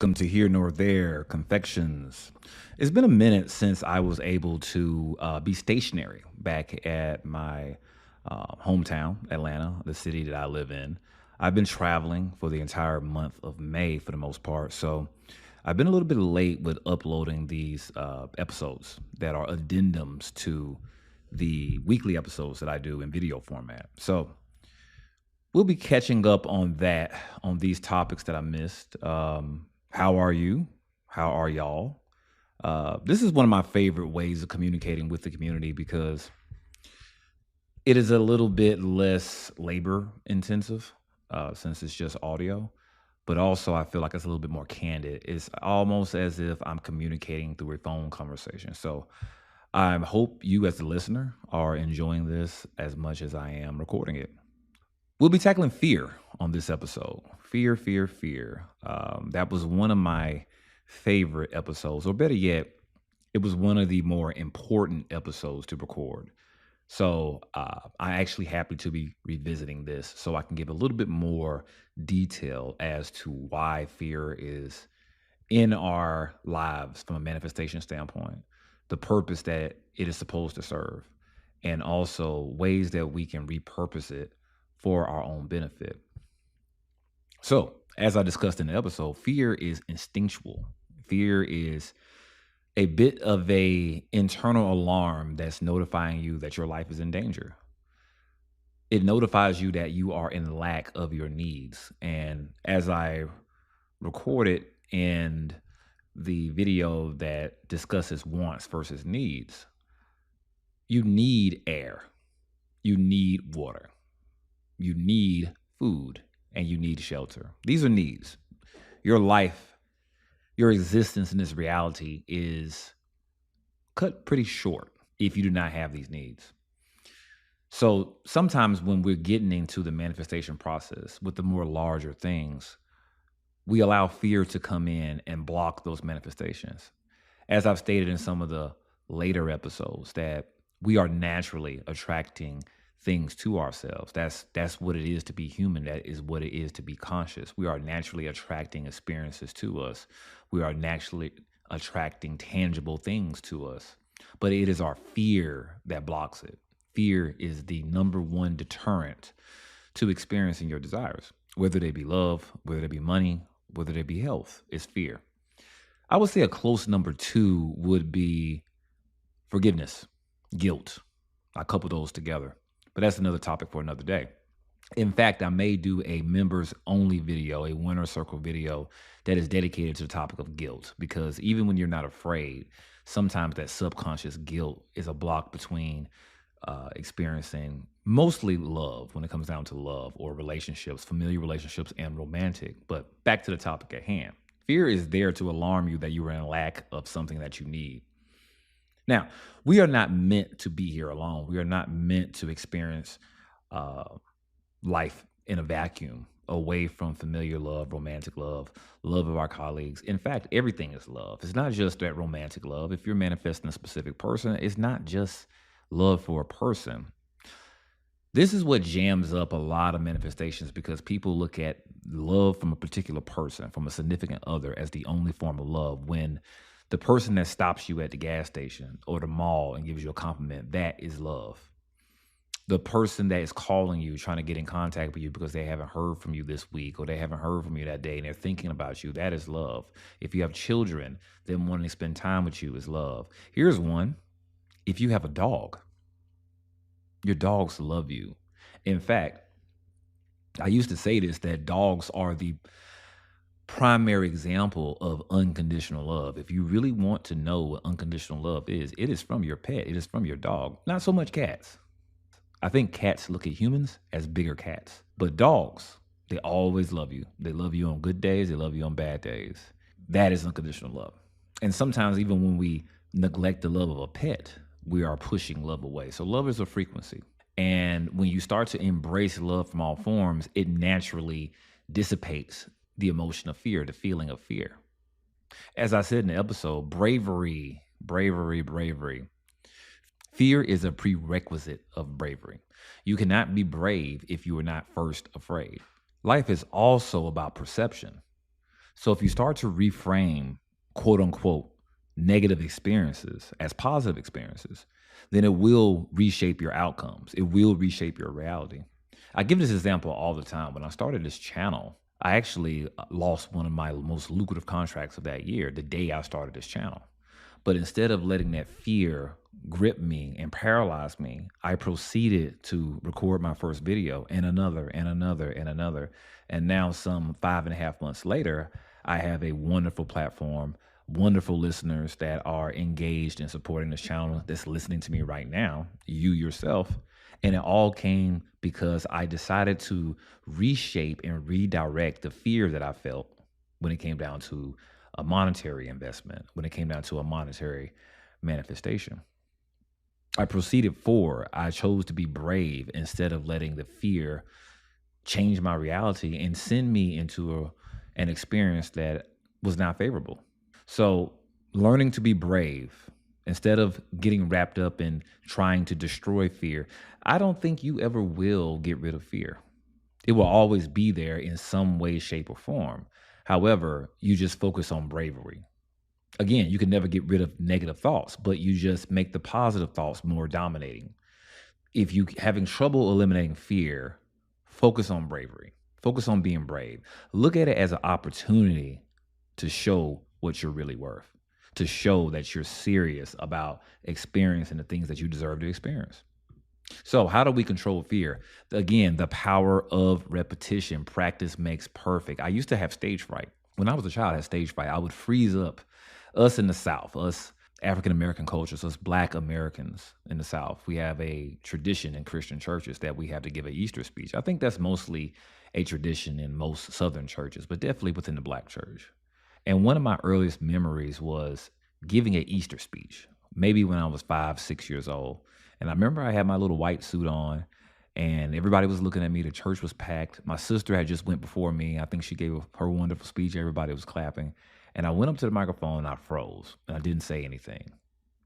Welcome to Here Nor There Confections. It's been a minute since I was able to be stationary back at my hometown, Atlanta, the city that I live in. I've been traveling for the entire month of May for the most part. So I've been a little bit late with uploading these episodes that are addendums to the weekly episodes that I do in video format. So we'll be catching up on that, on these topics that I missed. How are you? How are y'all? This is one of my favorite ways of communicating with the community because it is a little bit less labor intensive since it's just audio, but also I feel like it's a little bit more candid. It's almost as if I'm communicating through a phone conversation. So I hope you, as the listener, are enjoying this as much as I am recording it. We'll be tackling fear on this episode. Fear, fear, fear. That was one of my favorite episodes, or better yet, it was one of the more important episodes to record. So I'm actually happy to be revisiting this so I can give a little bit more detail as to why fear is in our lives from a manifestation standpoint, the purpose that it is supposed to serve, and also ways that we can repurpose it for our own benefit. So, as I discussed in the episode, fear is instinctual. Fear is a bit of a internal alarm that's notifying you that your life is in danger. It notifies you that you are in lack of your needs. And as I recorded in the video that discusses wants versus needs, you need air, you need water, you need food, and you need shelter. These are needs. Your life, your existence in this reality is cut pretty short if you do not have these needs. So sometimes when we're getting into the manifestation process with the more larger things, we allow fear to come in and block those manifestations. As I've stated in some of the later episodes, that we are naturally attracting things to ourselves. That's what it is to be human. That is what it is to be conscious. We are naturally attracting experiences to us. We are naturally attracting tangible things to us. But it is our fear that blocks it. Fear is the number one deterrent to experiencing your desires, whether they be love, whether they be money, whether they be health. It's fear. I would say a close number two would be forgiveness, guilt. I couple those together, but that's another topic for another day. In fact, I may do a members only video, a winner circle video that is dedicated to the topic of guilt, because even when you're not afraid, sometimes that subconscious guilt is a block between experiencing mostly love when it comes down to love or relationships, familiar relationships, and romantic. But back to the topic at hand. Fear is there to alarm you that you are in lack of something that you need. Now, we are not meant to be here alone. We are not meant to experience uh, life in a vacuum, away from familiar love, romantic love, love of our colleagues. In fact, everything is love. It's not just that romantic love. If you're manifesting a specific person, it's not just love for a person. This is what jams up a lot of manifestations because people look at love from a particular person, from a significant other, as the only form of love. When the person that stops you at the gas station or the mall and gives you a compliment, that is love. The person that is calling you, trying to get in contact with you because they haven't heard from you this week or they haven't heard from you that day and they're thinking about you, that is love. If you have children, them wanting to spend time with you is love. Here's one. If you have a dog, your dogs love you. In fact, I used to say this, that dogs are the primary example of unconditional love. If you really want to know what unconditional love is, it is from your pet, it is from your dog, not so much cats. I think cats look at humans as bigger cats, but dogs, they always love you. They love you on good days, they love you on bad days. That is unconditional love. And sometimes, even when we neglect the love of a pet, we are pushing love away. So, love is a frequency. And when you start to embrace love from all forms, it naturally dissipates the emotion of fear, the feeling of fear. As I said in the episode, bravery, bravery, bravery. Fear is a prerequisite of bravery. You cannot be brave if you are not first afraid. Life is also about perception. So if you start to reframe quote unquote negative experiences as positive experiences, then it will reshape your outcomes. It will reshape your reality. I give this example all the time. When I started this channel, I actually lost one of my most lucrative contracts of that year the day I started this channel. But instead of letting that fear grip me and paralyze me, I proceeded to record my first video and another and another and another. And now, some 5.5 months later, I have a wonderful platform, wonderful listeners that are engaged in supporting this channel, that's listening to me right now, you yourself. And it all came because I decided to reshape and redirect the fear that I felt when it came down to a monetary investment, when it came down to a monetary manifestation. I proceeded forward. I chose to be brave instead of letting the fear change my reality and send me into an experience that was not favorable. So, learning to be brave instead of getting wrapped up in trying to destroy fear, I don't think you ever will get rid of fear. It will always be there in some way, shape, or form. However, you just focus on bravery. Again, you can never get rid of negative thoughts, but you just make the positive thoughts more dominating. If you having trouble eliminating fear, focus on bravery. Focus on being brave. Look at it as an opportunity to show what you're really worth, to show that you're serious about experiencing the things that you deserve to experience. So, how do we control fear? Again, the power of repetition. Practice makes perfect. I used to have stage fright. When I was a child, I had stage fright. I would freeze up. Us in the South, us African American cultures, us Black Americans in the South, we have a tradition in Christian churches that we have to give an Easter speech. I think that's mostly a tradition in most Southern churches, but definitely within the Black church. And one of my earliest memories was giving an Easter speech, maybe when I was 5, 6 years old. And I remember I had my little white suit on and everybody was looking at me. The church was packed. My sister had just went before me. I think she gave her wonderful speech. Everybody was clapping. And I went up to the microphone and I froze and I didn't say anything.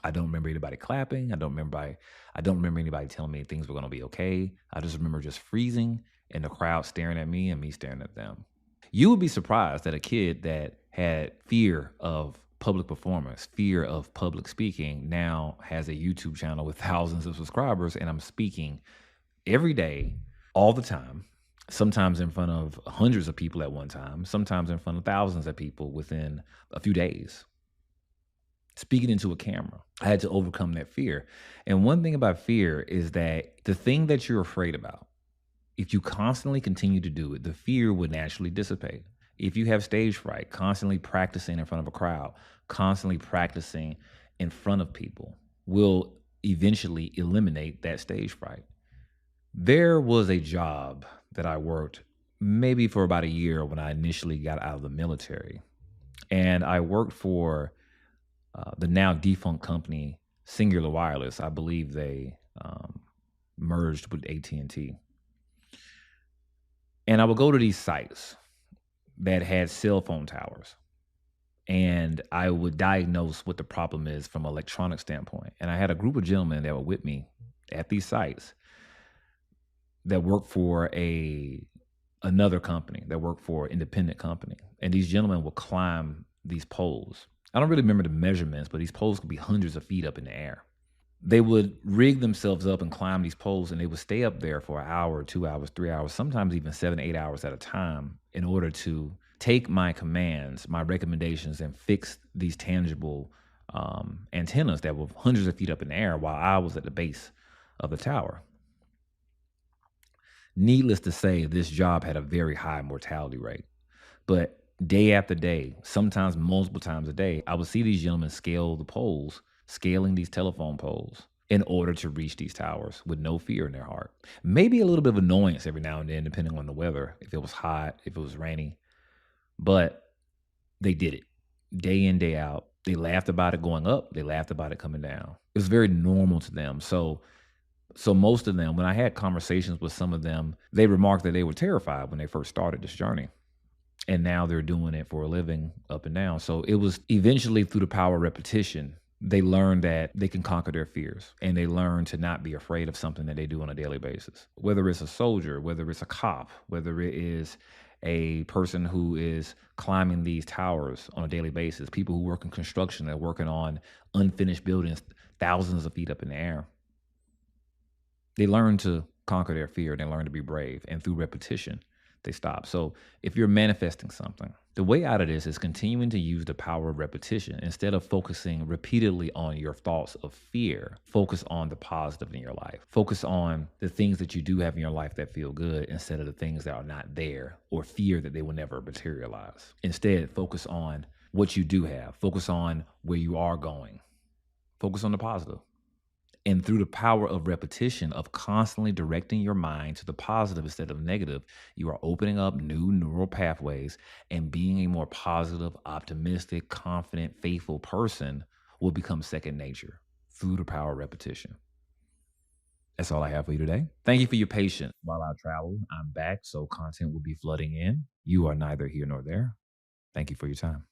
I don't remember anybody clapping. I don't remember anybody telling me things were going to be okay. I just remember just freezing and the crowd staring at me and me staring at them. You would be surprised that a kid that had fear of public performance, fear of public speaking, now has a YouTube channel with thousands of subscribers, and I'm speaking every day, all the time, sometimes in front of hundreds of people at one time, sometimes in front of thousands of people within a few days, speaking into a camera. I had to overcome that fear. And one thing about fear is that the thing that you're afraid about, if you constantly continue to do it, the fear would naturally dissipate. If you have stage fright, constantly practicing in front of a crowd, constantly practicing in front of people will eventually eliminate that stage fright. There was a job that I worked maybe for about a year when I initially got out of the military. And I worked for the now defunct company Singular Wireless. I believe they merged with AT&T. And I would go to these sites that had cell phone towers. And I would diagnose what the problem is from an electronic standpoint. And I had a group of gentlemen that were with me at these sites that worked for another company, that worked for an independent company. And these gentlemen would climb these poles. I don't really remember the measurements, but these poles could be hundreds of feet up in the air. They would rig themselves up and climb these poles, and they would stay up there for an hour, 2 hours, 3 hours, sometimes even 7, 8 hours at a time in order to take my commands, my recommendations, and fix these tangible antennas that were hundreds of feet up in the air while I was at the base of the tower. Needless to say, this job had a very high mortality rate. But day after day, sometimes multiple times a day, I would see these gentlemen scale the poles, scaling these telephone poles in order to reach these towers with no fear in their heart. Maybe a little bit of annoyance every now and then, depending on the weather, if it was hot, if it was rainy. But they did it day in, day out. They laughed about it going up. They laughed about it coming down. It was very normal to them. So most of them, when I had conversations with some of them, they remarked that they were terrified when they first started this journey. And now they're doing it for a living up and down. So it was eventually through the power of repetition, they learned that they can conquer their fears, and they learn to not be afraid of something that they do on a daily basis. Whether it's a soldier, whether it's a cop, whether it is a person who is climbing these towers on a daily basis, people who work in construction, that are working on unfinished buildings thousands of feet up in the air. They learn to conquer their fear, they learn to be brave, and through repetition, they stop. So, if you're manifesting something, the way out of this is continuing to use the power of repetition. Instead of focusing repeatedly on your thoughts of fear, focus on the positive in your life. Focus on the things that you do have in your life that feel good instead of the things that are not there or fear that they will never materialize. Instead, focus on what you do have, focus on where you are going, focus on the positive. And through the power of repetition, of constantly directing your mind to the positive instead of negative, you are opening up new neural pathways, and being a more positive, optimistic, confident, faithful person will become second nature through the power of repetition. That's all I have for you today. Thank you for your patience while I travel. I'm back, so content will be flooding in. You are neither here nor there. Thank you for your time.